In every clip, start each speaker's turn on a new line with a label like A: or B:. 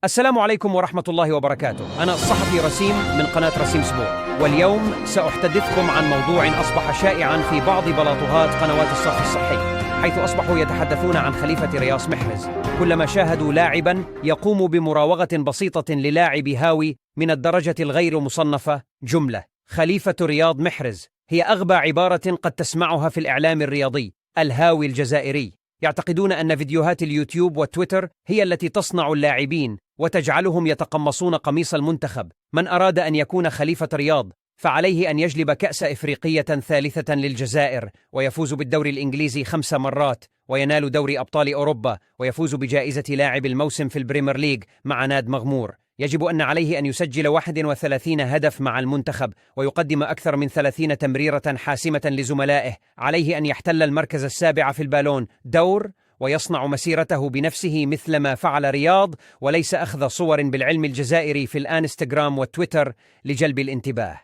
A: السلام عليكم ورحمة الله وبركاته. أنا الصحفي رسيم من قناة رسيم سبور، واليوم سأحدثكم عن موضوع أصبح شائعا في بعض بلاطوهات قنوات الصرف الصحي، حيث أصبحوا يتحدثون عن خليفة رياض محرز كلما شاهدوا لاعبا يقوم بمراوغة بسيطة للاعب هاوي من الدرجة الغير مصنفة جملة. خليفة رياض محرز هي أغبى عبارة قد تسمعها في الإعلام الرياضي. الهاوي الجزائري يعتقدون أن فيديوهات اليوتيوب والتويتر هي التي تصنع اللاعبين وتجعلهم يتقمصون قميص المنتخب. من أراد أن يكون خليفة رياض فعليه أن يجلب كأس إفريقية ثالثة للجزائر، ويفوز بالدوري الإنجليزي 5 مرات، وينال دوري أبطال أوروبا، ويفوز بجائزة لاعب الموسم في البريمير ليج مع ناد مغمور. يجب أن عليه أن يسجل 31 هدف مع المنتخب، ويقدم أكثر من 30 تمريرة حاسمة لزملائه. عليه أن يحتل المركز السابع في البالون دور، ويصنع مسيرته بنفسه مثل ما فعل رياض، وليس أخذ صور بالعلم الجزائري في الانستغرام والتويتر لجلب الانتباه.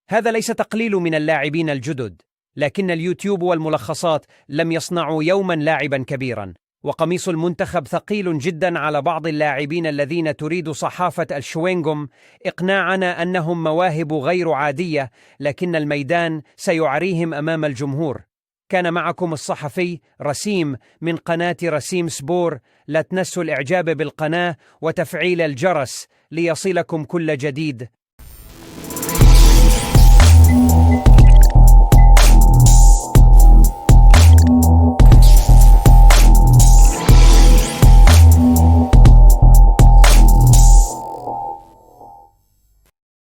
A: هذا ليس تقليل من اللاعبين الجدد، لكن اليوتيوب والملخصات لم يصنعوا يوما لاعبا كبيرا، وقميص المنتخب ثقيل جدا على بعض اللاعبين الذين تريد صحافة الشوينغوم إقناعنا أنهم مواهب غير عادية، لكن الميدان سيعريهم أمام الجمهور. كان معكم الصحفي رسيم من قناة رسيم سبور. لا تنسوا الإعجاب بالقناة وتفعيل الجرس ليصلكم كل جديد.